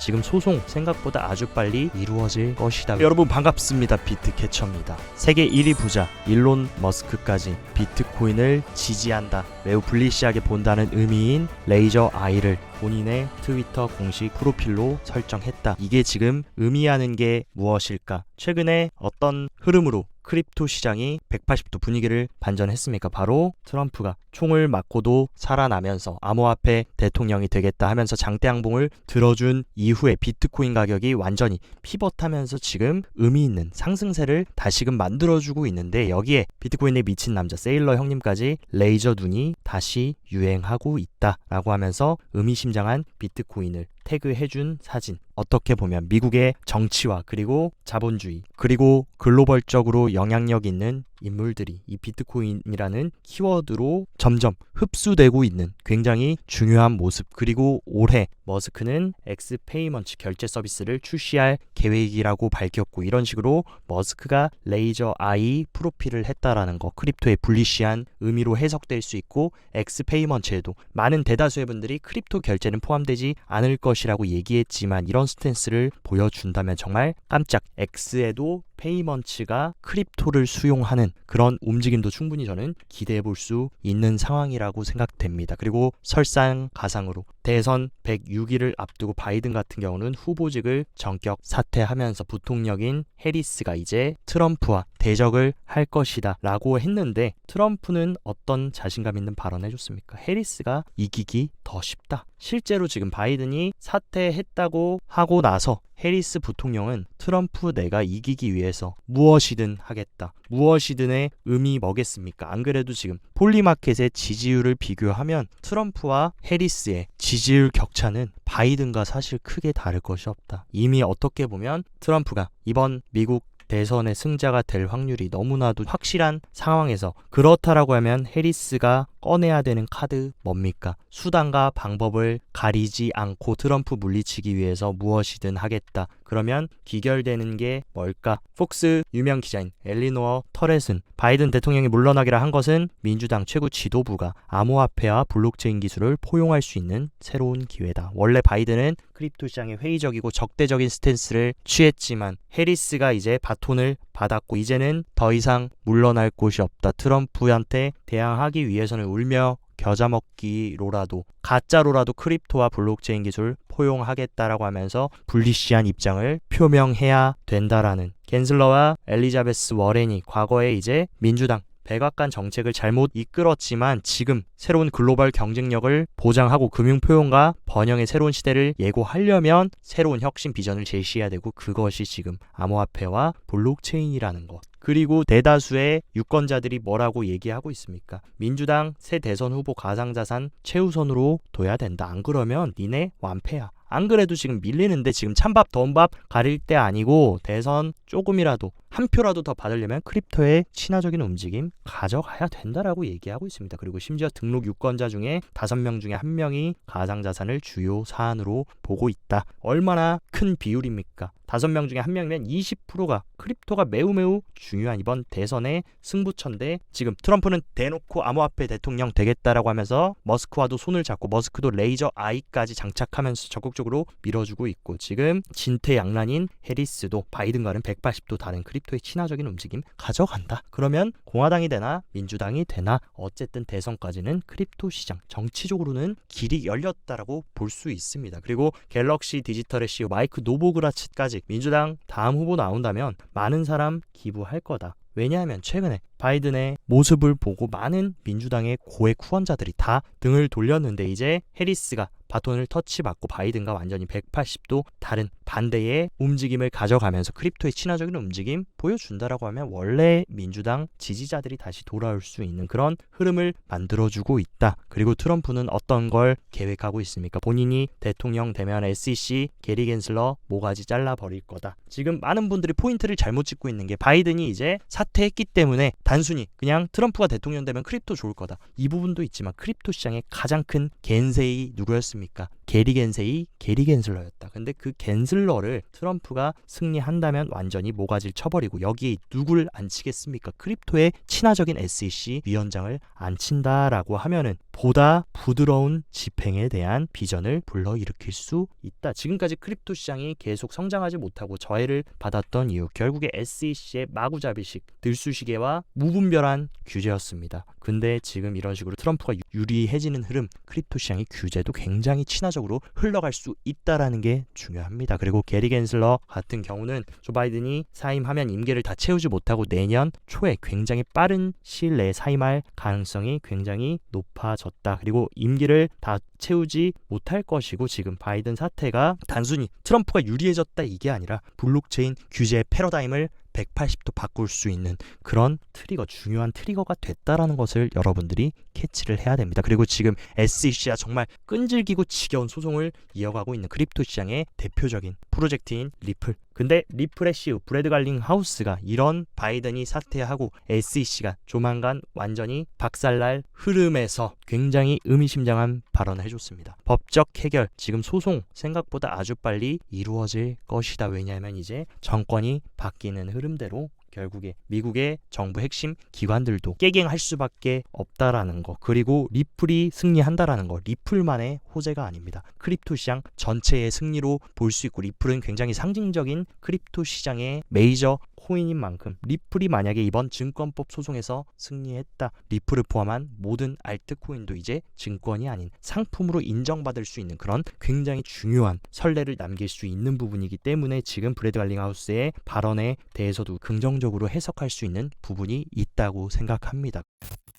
지금 소송 생각보다 아주 빨리 이루어질 것이다. 여러분 반갑습니다. 비트캐쳐입니다. 세계 1위 부자 일론 머스크까지 비트코인을 지지한다, 매우 불리시하게 본다는 의미인 레이저 아이를 본인의 트위터 공식 프로필로 설정했다. 이게 지금 의미하는 게 무엇일까? 최근에 어떤 흐름으로 크립토 시장이 180도 분위기를 반전했습니까? 바로 트럼프가 총을 맞고도 살아나면서 암호화폐 대통령이 되겠다 하면서 장대 양봉을 들어준 이후에 비트코인 가격이 완전히 피벗하면서 지금 의미 있는 상승세를 다시금 만들어주고 있는데, 여기에 비트코인에 미친 남자 세일러 형님까지 레이저 눈이 다시 유행하고 있다라고 하면서 의미심장한 비트코인을 태그해준 사진. 어떻게 보면 미국의 정치와 그리고 자본주의 그리고 글로벌적으로 영향력 있는 인물들이 이 비트코인이라는 키워드로 점점 흡수되고 있는 굉장히 중요한 모습. 그리고 올해 머스크는 엑스페이먼트 결제 서비스를 출시할 계획이라고 밝혔고, 이런 식으로 머스크가 레이저 아이 프로필을 했다라는 거 크립토의 불리시한 의미로 해석될 수 있고, 엑스페이먼트에도 많은 대다수의 분들이 크립토 결제는 포함되지 않을 것이라고 얘기했지만 이런 스탠스를 보여준다면 정말 깜짝, X에도 페이먼츠가 크립토를 수용하는 그런 움직임도 충분히 저는 기대해 볼 수 있는 상황이라고 생각됩니다. 그리고 설상가상으로 대선 106일을 앞두고 바이든 같은 경우는 후보직을 전격 사퇴하면서 부통령인 해리스가 이제 트럼프와 대적을 할 것이다 라고 했는데, 트럼프는 어떤 자신감 있는 발언을 해줬습니까? 해리스가 이기기 더 쉽다. 실제로 지금 바이든이 사퇴했다고 하고 나서 해리스 부통령은 트럼프 내가 이기기 위해서 무엇이든 하겠다, 무엇이든의 의미 뭐겠습니까? 안 그래도 지금 폴리마켓의 지지율을 비교하면 트럼프와 해리스의 지지율 격차는 바이든과 사실 크게 다를 것이 없다. 이미 어떻게 보면 트럼프가 이번 미국 대선의 승자가 될 확률이 너무나도 확실한 상황에서, 그렇다라고 하면 해리스가 꺼내야 되는 카드 뭡니까? 수단과 방법을 가리지 않고 트럼프 물리치기 위해서 무엇이든 하겠다. 그러면 귀결되는 게 뭘까? 폭스 유명 기자인 엘리노어 터렛은 바이든 대통령이 물러나기로 한 것은 민주당 최고 지도부가 암호화폐와 블록체인 기술을 포용할 수 있는 새로운 기회다. 원래 바이든은 크립토 시장에 회의적이고 적대적인 스탠스를 취했지만 해리스가 이제 바톤을 받았고, 이제는 더 이상 물러날 곳이 없다. 트럼프한테 대항하기 위해서는 울며 겨자 먹기로라도, 가짜로라도 크립토와 블록체인 기술 포용하겠다라고 하면서 불리시한 입장을 표명해야 된다라는, 갠슬러와 엘리자베스 워렌이 과거에 이제 민주당 백악관 정책을 잘못 이끌었지만 지금 새로운 글로벌 경쟁력을 보장하고 금융포용과 번영의 새로운 시대를 예고하려면 새로운 혁신 비전을 제시해야 되고, 그것이 지금 암호화폐와 블록체인이라는 것. 그리고 대다수의 유권자들이 뭐라고 얘기하고 있습니까? 민주당 새 대선 후보 가상자산 최우선으로 둬야 된다. 안 그러면 니네 완패야. 안 그래도 지금 밀리는데 지금 찬밥 더운밥 가릴 때 아니고, 대선 조금이라도 한 표라도 더 받으려면 크립토의 친화적인 움직임 가져가야 된다라고 얘기하고 있습니다. 그리고 심지어 등록 유권자 중에 5명 중에 1명이 가상자산을 주요 사안으로 보고 있다. 얼마나 큰 비율입니까? 5명 중에 1명이면 20%가 크립토가 매우 중요한 이번 대선의 승부처인데, 지금 트럼프는 대놓고 암호화폐 대통령 되겠다라고 하면서 머스크와도 손을 잡고, 머스크도 레이저 아이까지 장착하면서 적극적으로 밀어주고 있고, 지금 진퇴양난인 해리스도 바이든과는 180도 다른 크립토의 친화적인 움직임 가져간다. 그러면 공화당이 되나 민주당이 되나 어쨌든 대선까지는 크립토 시장 정치적으로는 길이 열렸다라고 볼 수 있습니다. 그리고 갤럭시 디지털의 CEO 마이크 노보그라츠까지 민주당 다음 후보 나온다면 많은 사람 기부할 거다. 왜냐하면 최근에 바이든의 모습을 보고 많은 민주당의 고액 후원자들이 다 등을 돌렸는데, 이제 해리스가 바톤을 터치받고 바이든과 완전히 180도 다른 반대의 움직임을 가져가면서 크립토의 친화적인 움직임 보여준다라고 하면 원래 민주당 지지자들이 다시 돌아올 수 있는 그런 흐름을 만들어주고 있다. 그리고 트럼프는 어떤 걸 계획하고 있습니까? 본인이 대통령 되면 SEC 게리 갠슬러 모가지 잘라버릴 거다. 지금 많은 분들이 포인트를 잘못 짚고 있는 게, 바이든이 이제 사퇴했기 때문에 단순히 그냥 트럼프가 대통령 되면 크립토 좋을 거다, 이 부분도 있지만 크립토 시장의 가장 큰 겐세이 누구였습니까? 게리 겐세이 게리 겐슬러였다. 근데 그 겐슬러를 트럼프가 승리한다면 완전히 모가지를 쳐버리고 여기에 누굴 앉히겠습니까? 크립토의 친화적인 SEC 위원장을 앉힌다라고 하면은 보다 부드러운 집행에 대한 비전을 불러일으킬 수 있다. 지금까지 크립토 시장이 계속 성장하지 못하고 저해를 받았던 이유, 결국에 SEC의 마구잡이식, 들쑤시개와 무분별한 규제였습니다. 근데 지금 이런 식으로 트럼프가 유리해지는 흐름, 크립토 시장의 규제도 굉장히 친화적으로 흘러갈 수 있다라는 게 중요합니다. 그리고 게리 겐슬러 같은 경우는 조 바이든이 사임하면 임기를 다 채우지 못하고 내년 초에 굉장히 빠른 시일 내에 사임할 가능성이 굉장히 높아졌다. 그리고 임기를 다 채우지 못할 것이고, 지금 바이든 사태가 단순히 트럼프가 유리해졌다 이게 아니라 블록체인 규제의 패러다임을 180도 바꿀 수 있는 그런 트리거, 중요한 트리거가 됐다라는 것을 여러분들이 캐치를 해야 됩니다. 그리고 지금 SEC가 정말 끈질기고 지겨운 소송을 이어가고 있는 크립토 시장의 대표적인 프로젝트인 리플. 근데 리플의 CEO 브래드 갈링 하우스가 이런 바이든이 사퇴하고 SEC가 조만간 완전히 박살날 흐름에서 굉장히 의미심장한 발언을 해줬습니다. 법적 해결, 지금 소송 생각보다 아주 빨리 이루어질 것이다. 왜냐하면 이제 정권이 바뀌는 흐름대로 결국에 미국의 정부 핵심 기관들도 깨갱할 수밖에 없다라는 거, 그리고 리플이 승리한다라는 거, 리플만의 호재가 아닙니다. 크립토 시장 전체의 승리로 볼 수 있고, 리플은 굉장히 상징적인 크립토 시장의 메이저 코인인 만큼 리플이 만약에 이번 증권법 소송에서 승리했다, 리플을 포함한 모든 알트코인도 이제 증권이 아닌 상품으로 인정받을 수 있는 그런 굉장히 중요한 선례를 남길 수 있는 부분이기 때문에 지금 브래드 갈링하우스의 발언에 대해서도 긍정적으로 해석할 수 있는 부분이 있다고 생각합니다.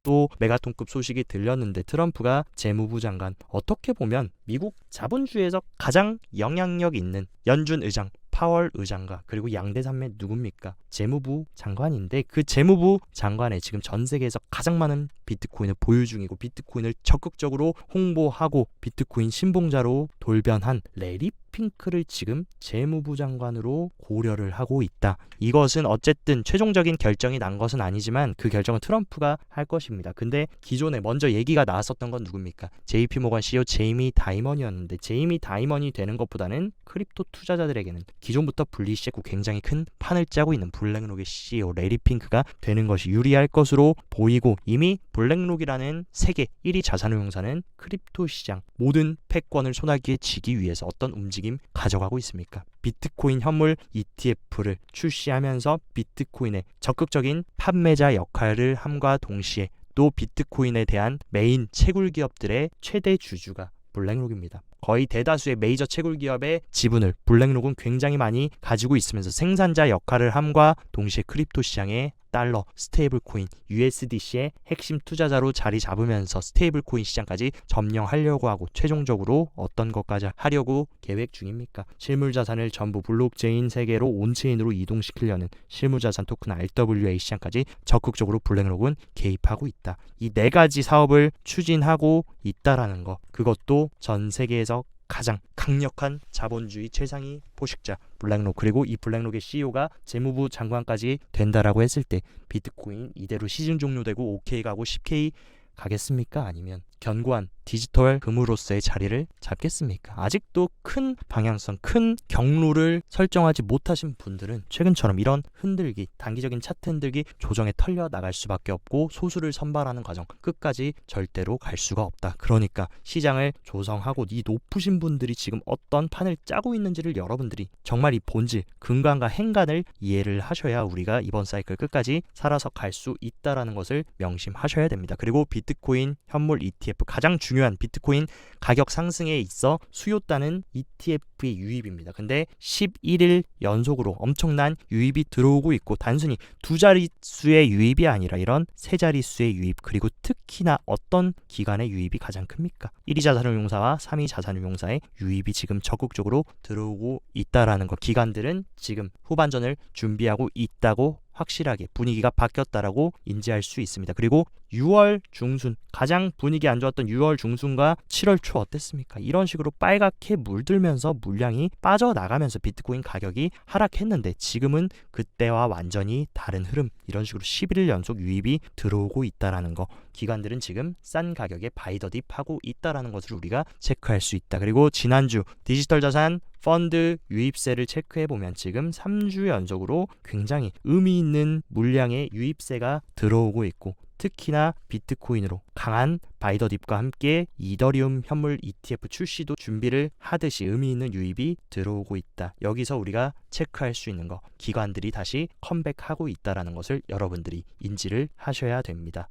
또 메가톤급 소식이 들렸는데 트럼프가 재무부 장관, 어떻게 보면 미국 자본주의에서 가장 영향력 있는 연준 의장 파월 의장과 그리고 양대산맥 누굽니까? 재무부 장관인데, 그 재무부 장관에 지금 전 세계에서 가장 많은 비트코인을 보유 중이고 비트코인을 적극적으로 홍보하고 비트코인 신봉자로 돌변한 레리 핑크를 지금 재무부 장관으로 고려를 하고 있다. 이것은 어쨌든 최종적인 결정이 난 것은 아니지만 그 결정은 트럼프가 할 것입니다. 근데 기존에 먼저 얘기가 나왔었던 건 누굽니까? JP 모건 CEO 제이미 다이먼이었는데, 제이미 다이먼이 되는 것보다는 크립토 투자자들에게는 기존부터 불리시했고 굉장히 큰 판을 짜고 있는 블랙록의 CEO 레리 핑크가 되는 것이 유리할 것으로 보이고, 이미 블랙록이라는 세계 1위 자산운용사는 크립토 시장 모든 패권을 손아귀에 쥐기 위해서 어떤 움직임 가져가고 있습니까? 비트코인 현물 ETF를 출시하면서 비트코인의 적극적인 판매자 역할을 함과 동시에 또 비트코인에 대한 메인 채굴 기업들의 최대 주주가 블랙록입니다. 거의 대다수의 메이저 채굴 기업의 지분을 블랙록은 굉장히 많이 가지고 있으면서 생산자 역할을 함과 동시에 크립토 시장의 달러, 스테이블 코인, USDC의 핵심 투자자로 자리 잡으면서 스테이블 코인 시장까지 점령하려고 하고, 최종적으로 어떤 것까지 하려고 계획 중입니까? 실물자산을 전부 블록체인 세계로 온체인으로 이동시키려는 실물자산 토큰 RWA 시장까지 적극적으로 블랙록은 개입하고 있다. 이 네 가지 사업을 추진하고 있다라는 거, 그것도 전 세계에서 가장 강력한 자본주의 최상위 포식자 블랙록, 그리고 이 블랙록의 CEO가 재무부 장관까지 된다라고 했을 때 비트코인 이대로 시즌 종료되고 OK 가고 10K 가겠습니까? 아니면 견고한 디지털 금으로서의 자리를 잡겠습니까? 아직도 큰 방향성, 큰 경로를 설정하지 못하신 분들은 최근처럼 이런 흔들기, 단기적인 차트 흔들기 조정에 털려 나갈 수밖에 없고, 소수를 선발하는 과정 끝까지 절대로 갈 수가 없다. 그러니까 시장을 조성하고 이 높으신 분들이 지금 어떤 판을 짜고 있는지를 여러분들이 정말 이 본질, 근간과 행간을 이해를 하셔야 우리가 이번 사이클 끝까지 살아서 갈 수 있다라는 것을 명심하셔야 됩니다. 그리고 비트코인 현물 ETF, 가장 중요한 비트코인 가격 상승에 있어 수요따는 ETF의 유입입니다. 근데 11일 연속으로 엄청난 유입이 들어오고 있고, 단순히 두 자릿수의 유입이 아니라 이런 세 자릿수의 유입, 그리고 특히나 어떤 기관의 유입이 가장 큽니까? 1위 자산운용사와 3위 자산운용사의 유입이 지금 적극적으로 들어오고 있다라는 것. 기관들은 지금 후반전을 준비하고 있다고 확실하게 분위기가 바뀌었다라고 인지할 수 있습니다. 그리고 6월 중순, 가장 분위기 안 좋았던 6월 중순과 7월 초 어땠습니까? 이런 식으로 빨갛게 물들면서 물량이 빠져나가면서 비트코인 가격이 하락했는데 지금은 그때와 완전히 다른 흐름, 이런 식으로 11일 연속 유입이 들어오고 있다라는 거, 기관들은 지금 싼 가격에 바이 더 딥 하고 있다라는 것을 우리가 체크할 수 있다. 그리고 지난주 디지털 자산 펀드 유입세를 체크해보면 지금 3주 연속으로 굉장히 의미 있는 물량의 유입세가 들어오고 있고, 특히나 비트코인으로 강한 바이 더 딥과 함께 이더리움 현물 ETF 출시도 준비를 하듯이 의미 있는 유입이 들어오고 있다. 여기서 우리가 체크할 수 있는 거, 기관들이 다시 컴백하고 있다는 것을 여러분들이 인지를 하셔야 됩니다.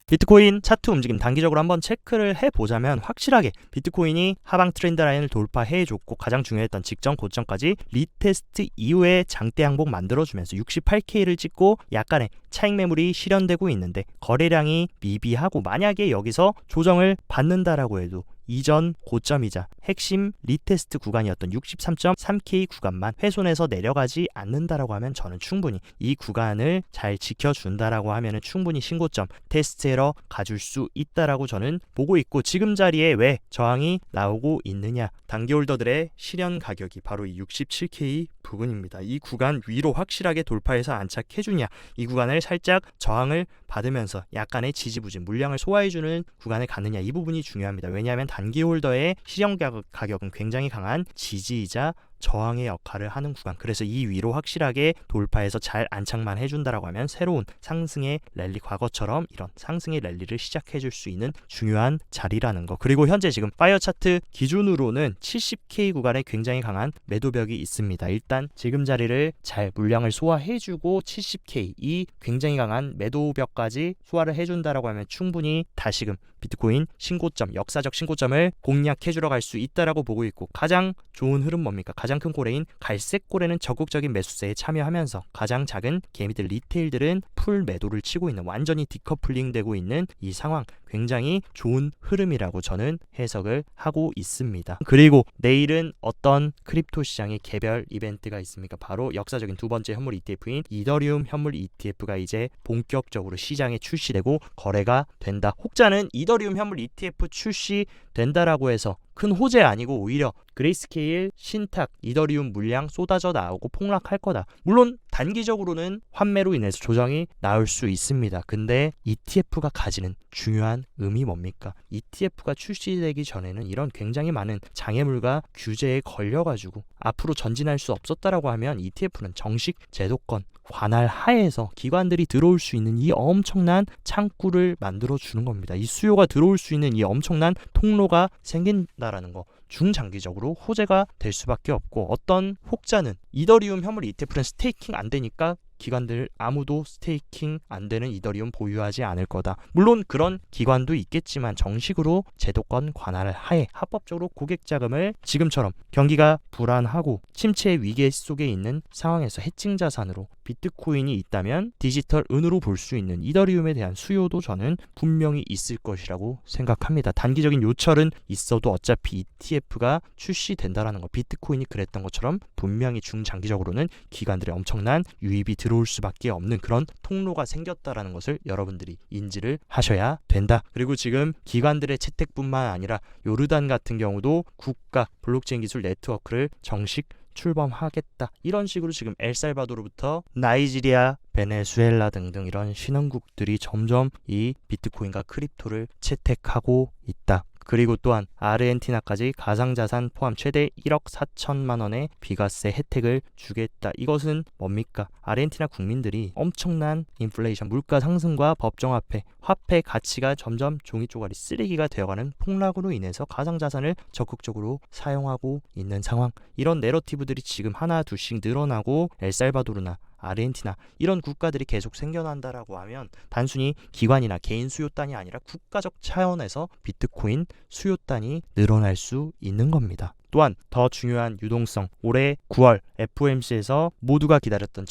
비트코인 차트 움직임 단기적으로 한번 체크를 해보자면 확실하게 비트코인이 하방 트렌드 라인을 돌파해줬고, 가장 중요했던 직전 고점까지 리테스트 이후에 장대 항복 만들어주면서 68K를 찍고 약간의 차익 매물이 실현되고 있는데, 거래량이 미비하고 만약에 여기서 조정을 받는다라고 해도 이전 고점이자 핵심 리테스트 구간이었던 63.3K 구간만 훼손해서 내려가지 않는다라고 하면 저는 충분히 이 구간을 잘 지켜준다라고 하면 충분히 신고점 테스트로 가줄 수 있다라고 저는 보고 있고, 지금 자리에 왜 저항이 나오고 있느냐, 단기 홀더들의 실현 가격이 바로 이 67K 부근입니다. 이 구간 위로 확실하게 돌파해서 안착해주냐, 이 구간을 살짝 저항을 받으면서 약간의 지지부진 물량을 소화해주는 구간에 가느냐, 이 부분이 중요합니다. 왜냐하면 단기 홀더의 실현 가격은 굉장히 강한 지지이자 저항의 역할을 하는 구간, 그래서 이 위로 확실하게 돌파해서 잘 안착만 해준다라고 하면 새로운 상승의 랠리, 과거처럼 이런 상승의 랠리를 시작해줄 수 있는 중요한 자리라는 거. 그리고 현재 지금 파이어 차트 기준으로는 70K 구간에 굉장히 강한 매도벽이 있습니다. 일단 지금 자리를 잘 물량을 소화해주고 70K 이 굉장히 강한 매도벽까지 소화를 해준다라고 하면 충분히 다시금 비트코인 신고점, 역사적 신고점을 공략해주러 갈 수 있다라고 보고 있고, 가장 좋은 흐름 뭡니까? 가장 큰 고래인 갈색 고래는 적극적인 매수세에 참여하면서 가장 작은 개미들 리테일들은 풀 매도를 치고 있는, 완전히 디커플링 되고 있는 이 상황, 굉장히 좋은 흐름이라고 저는 해석을 하고 있습니다. 그리고 내일은 어떤 크립토 시장의 개별 이벤트가 있습니까? 바로 역사적인 두 번째 현물 ETF인 이더리움 현물 ETF가 이제 본격적으로 시장에 출시되고 거래가 된다. 혹자는 이더리움 현물 ETF 출시된다라고 해서 큰 호재 아니고 오히려 그레이스케일 신탁 이더리움 물량 쏟아져 나오고 폭락할 거다. 물론 단기적으로는 환매로 인해서 조정이 나올 수 있습니다. 근데 ETF가 가지는 중요한 의미 뭡니까? ETF가 출시되기 전에는 이런 굉장히 많은 장애물과 규제에 걸려가지고 앞으로 전진할 수 없었다라고 하면 ETF는 정식 제도권 관할 하에서 기관들이 들어올 수 있는 이 엄청난 창구를 만들어 주는 겁니다. 이 수요가 들어올 수 있는 이 엄청난 통로가 생긴다라는 거, 중장기적으로 호재가 될 수밖에 없고, 어떤 혹자는 이더리움 현물 ETF는 스테이킹 안 되니까 기관들 아무도 스테이킹 안 되는 이더리움 보유하지 않을 거다. 물론 그런 기관도 있겠지만 정식으로 제도권 관할 하에 합법적으로 고객 자금을 지금처럼 경기가 불안하고 침체 위기 속에 있는 상황에서 해칭 자산으로 비트코인이 있다면 디지털 은으로 볼 수 있는 이더리움에 대한 수요도 저는 분명히 있을 것이라고 생각합니다. 단기적인 요철은 있어도 어차피 ETF가 출시된다라는 거, 비트코인이 그랬던 것처럼 분명히 중장기적으로는 기관들의 엄청난 유입이 들어올 수밖에 없는 그런 통로가 생겼다라는 것을 여러분들이 인지를 하셔야 된다. 그리고 지금 기관들의 채택뿐만 아니라 요르단 같은 경우도 국가 블록체인 기술 네트워크를 정식 출범하겠다. 이런 식으로 지금 엘살바도르부터 나이지리아, 베네수엘라 등등 이런 신흥국들이 점점 이 비트코인과 크립토를 채택하고 있다. 그리고 또한 아르헨티나까지 가상자산 포함 최대 1억 4천만 원의 비과세 혜택을 주겠다. 이것은 뭡니까? 아르헨티나 국민들이 엄청난 인플레이션, 물가 상승과 법정화폐, 화폐 가치가 점점 종이 쪼가리 쓰레기가 되어가는 폭락으로 인해서 가상자산을 적극적으로 사용하고 있는 상황. 이런 내러티브들이 지금 하나 둘씩 늘어나고 엘살바도르나 아르헨티나 이런 국가들이 계속 생겨난다라고 하면 단순히 기관이나 개인 수요단이 아니라 국가적 차원에서 비트코인 수요단이 늘어날 수 있는 겁니다. 또한 더 중요한 유동성, 올해 9월 FOMC에서 모두가 기다렸던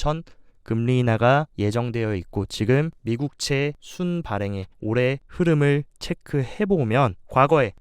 금리 인하가 예정되어 있고, 지금 미국채 순 발행의 올해 흐름을 체크해보면 과거에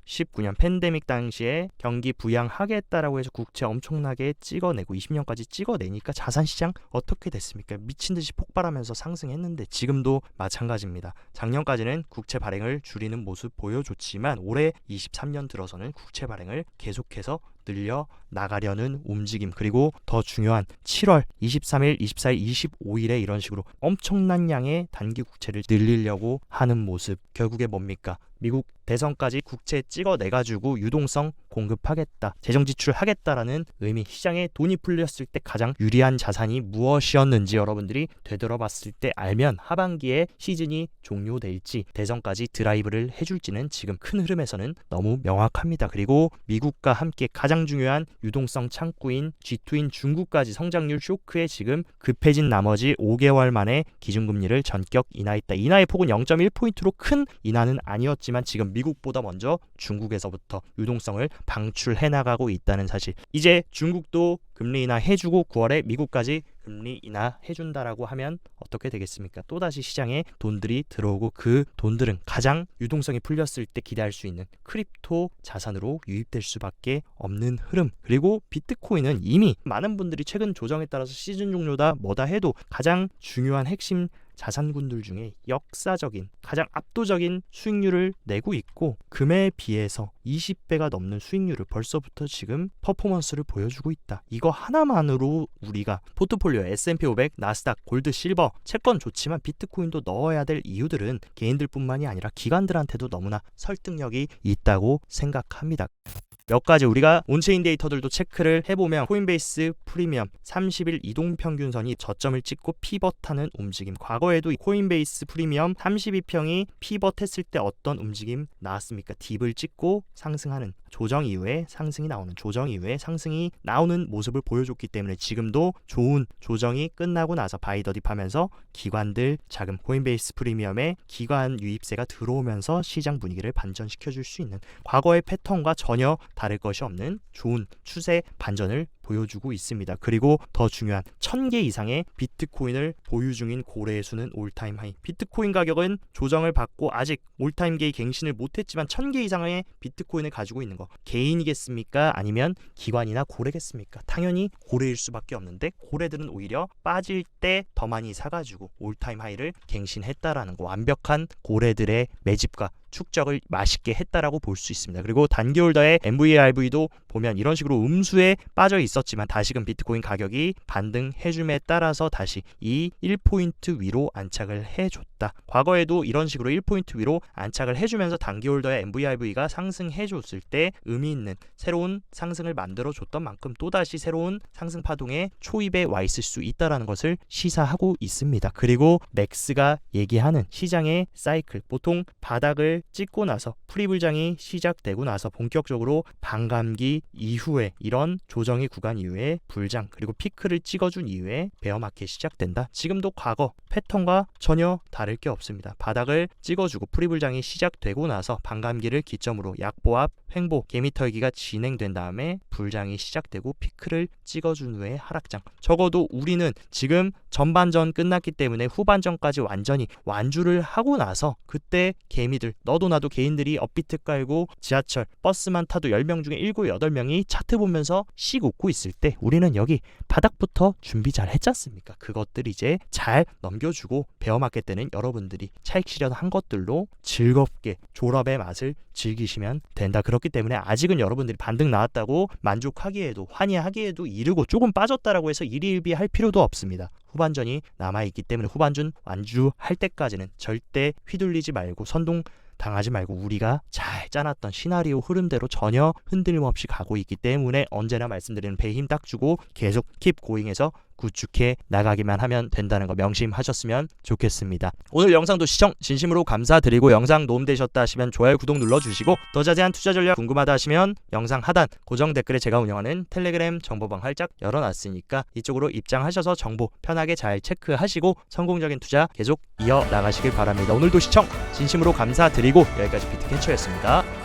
2019년 팬데믹 당시에 경기 부양하겠다라고 해서 국채 엄청나게 찍어내고 20년까지 찍어내니까 자산시장 어떻게 됐습니까? 미친듯이 폭발하면서 상승했는데 지금도 마찬가지입니다. 작년까지는 국채 발행을 줄이는 모습 보여줬지만 올해 23년 들어서는 국채 발행을 계속해서 늘려 나가려는 움직임, 그리고 더 중요한 7월 23일, 24일, 25일에 이런 식으로 엄청난 양의 단기 국채를 늘리려고 하는 모습, 결국에 뭡니까? 미국 대선까지 국채 찍어내가지고 유동성 공급하겠다, 재정 지출하겠다라는 의미, 시장에 돈이 풀렸을 때 가장 유리한 자산이 무엇이었는지 여러분들이 되돌아봤을 때 알면 하반기에 시즌이 종료될지 대선까지 드라이브를 해줄지는 지금 큰 흐름에서는 너무 명확합니다. 그리고 미국과 함께 가장 중요한 유동성 창구인 G2인 중국까지 성장률 쇼크에 지금 급해진 나머지 5개월 만에 기준금리를 전격 인하했다. 인하의 폭은 0.1포인트로 큰 인하는 아니었지만 지금 미국보다 먼저 중국에서부터 유동성을 방출해 나가고 있다는 사실. 이제 중국도 금리 인하 해주고 9월에 미국까지 금리 인하 해준다라고 하면 어떻게 되겠습니까? 또다시 시장에 돈들이 들어오고 그 돈들은 가장 유동성이 풀렸을 때 기대할 수 있는 크립토 자산으로 유입될 수밖에 없는 흐름. 그리고 비트코인은 이미 많은 분들이 최근 조정에 따라서 시즌 종료다 뭐다 해도 가장 중요한 핵심 자산군들 중에 역사적인 가장 압도적인 수익률을 내고 있고 금에 비해서 20배가 넘는 수익률을 벌써부터 지금 퍼포먼스를 보여주고 있다. 이거 하나만으로 우리가 포트폴리오 S&P 500, 나스닥, 골드, 실버 채권 좋지만 비트코인도 넣어야 될 이유들은 개인들뿐만이 아니라 기관들한테도 너무나 설득력이 있다고 생각합니다. 몇 가지 우리가 온체인 데이터들도 체크를 해보면 코인베이스 프리미엄 30일 이동평균선이 저점을 찍고 피벗하는 움직임, 과거에도 코인베이스 프리미엄 32평이 피벗했을 때 어떤 움직임 나왔습니까? 딥을 찍고 상승하는, 조정 이후에 상승이 나오는, 조정 이후에 상승이 나오는 모습을 보여줬기 때문에 지금도 좋은 조정이 끝나고 나서 바이더딥하면서 기관들 자금, 코인베이스 프리미엄에 기관 유입세가 들어오면서 시장 분위기를 반전시켜줄 수 있는, 과거의 패턴과 전혀 다를 것이 없는 좋은 추세 반전을 보여주고 있습니다. 그리고 더 중요한 1000개 이상의 비트코인을 보유 중인 고래의 수는 올타임 하이. 비트코인 가격은 조정을 받고 아직 올타임 게이 갱신을 못했지만 1000개 이상의 비트코인을 가지고 있는 거, 개인이겠습니까? 아니면 기관이나 고래겠습니까? 당연히 고래일 수밖에 없는데 고래들은 오히려 빠질 때 더 많이 사가지고 올타임 하이를 갱신했다라는 거, 완벽한 고래들의 매집과 축적을 맛있게 했다라고 볼 수 있습니다. 그리고 단기홀더의 MVRV도 보면 이런 식으로 음수에 빠져 있었지만 다시금 비트코인 가격이 반등해줌에 따라서 다시 이 1포인트 위로 안착을 해줬다. 과거에도 이런 식으로 1포인트 위로 안착을 해주면서 단기홀더의 MVRV가 상승해줬을 때 의미 있는 새로운 상승을 만들어줬던 만큼 또다시 새로운 상승 파동의 초입에 와 있을 수 있다는 것을 시사하고 있습니다. 그리고 맥스가 얘기하는 시장의 사이클, 보통 바닥을 찍고 나서 프리불장이 시작되고 나서 본격적으로 반감기 이후에 이런 조정의 구간 이후에 불장, 그리고 피크를 찍어준 이후에 베어마켓이 시작된다. 지금도 과거 패턴과 전혀 다를 게 없습니다. 바닥을 찍어주고 프리불장이 시작되고 나서 반감기를 기점으로 약보합, 횡보, 개미털기가 진행된 다음에 불장이 시작되고 피크를 찍어준 후에 하락장. 적어도 우리는 지금 전반전 끝났기 때문에 후반전까지 완전히 완주를 하고 나서 그때 개미들, 너도 나도 개인들이 업비트 깔고 지하철, 버스만 타도 10명 중에 7, 8명이 차트 보면서 씩 웃고 있을 때 우리는 여기 바닥부터 준비 잘 했지 않습니까? 그것들 이제 잘 넘겨주고 베어마켓 때는 여러분들이 차익 실현한 것들로 즐겁게 졸업의 맛을 즐기시면 된다. 그렇기 때문에 아직은 여러분들이 반등 나왔다고 만족하기에도, 환희하기에도 이르고 조금 빠졌다라고 해서 일희일비할 필요도 없습니다. 후반전이 남아있기 때문에 후반전 완주할 때까지는 절대 휘둘리지 말고 선동 당하지 말고 우리가 잘 짜놨던 시나리오 흐름대로 전혀 흔들림 없이 가고 있기 때문에 언제나 말씀드리는 배에 힘 딱 주고 계속 킵 고잉해서 구축해 나가기만 하면 된다는 거 명심하셨으면 좋겠습니다. 오늘 영상도 시청 진심으로 감사드리고 영상 도움되셨다 하시면 좋아요, 구독 눌러주시고 더 자세한 투자 전략 궁금하다 하시면 영상 하단 고정 댓글에 제가 운영하는 텔레그램 정보방 활짝 열어놨으니까 이쪽으로 입장하셔서 정보 편하게 잘 체크하시고 성공적인 투자 계속 이어나가시길 바랍니다. 오늘도 시청 진심으로 감사드리고 여기까지 비트캐쳐였습니다.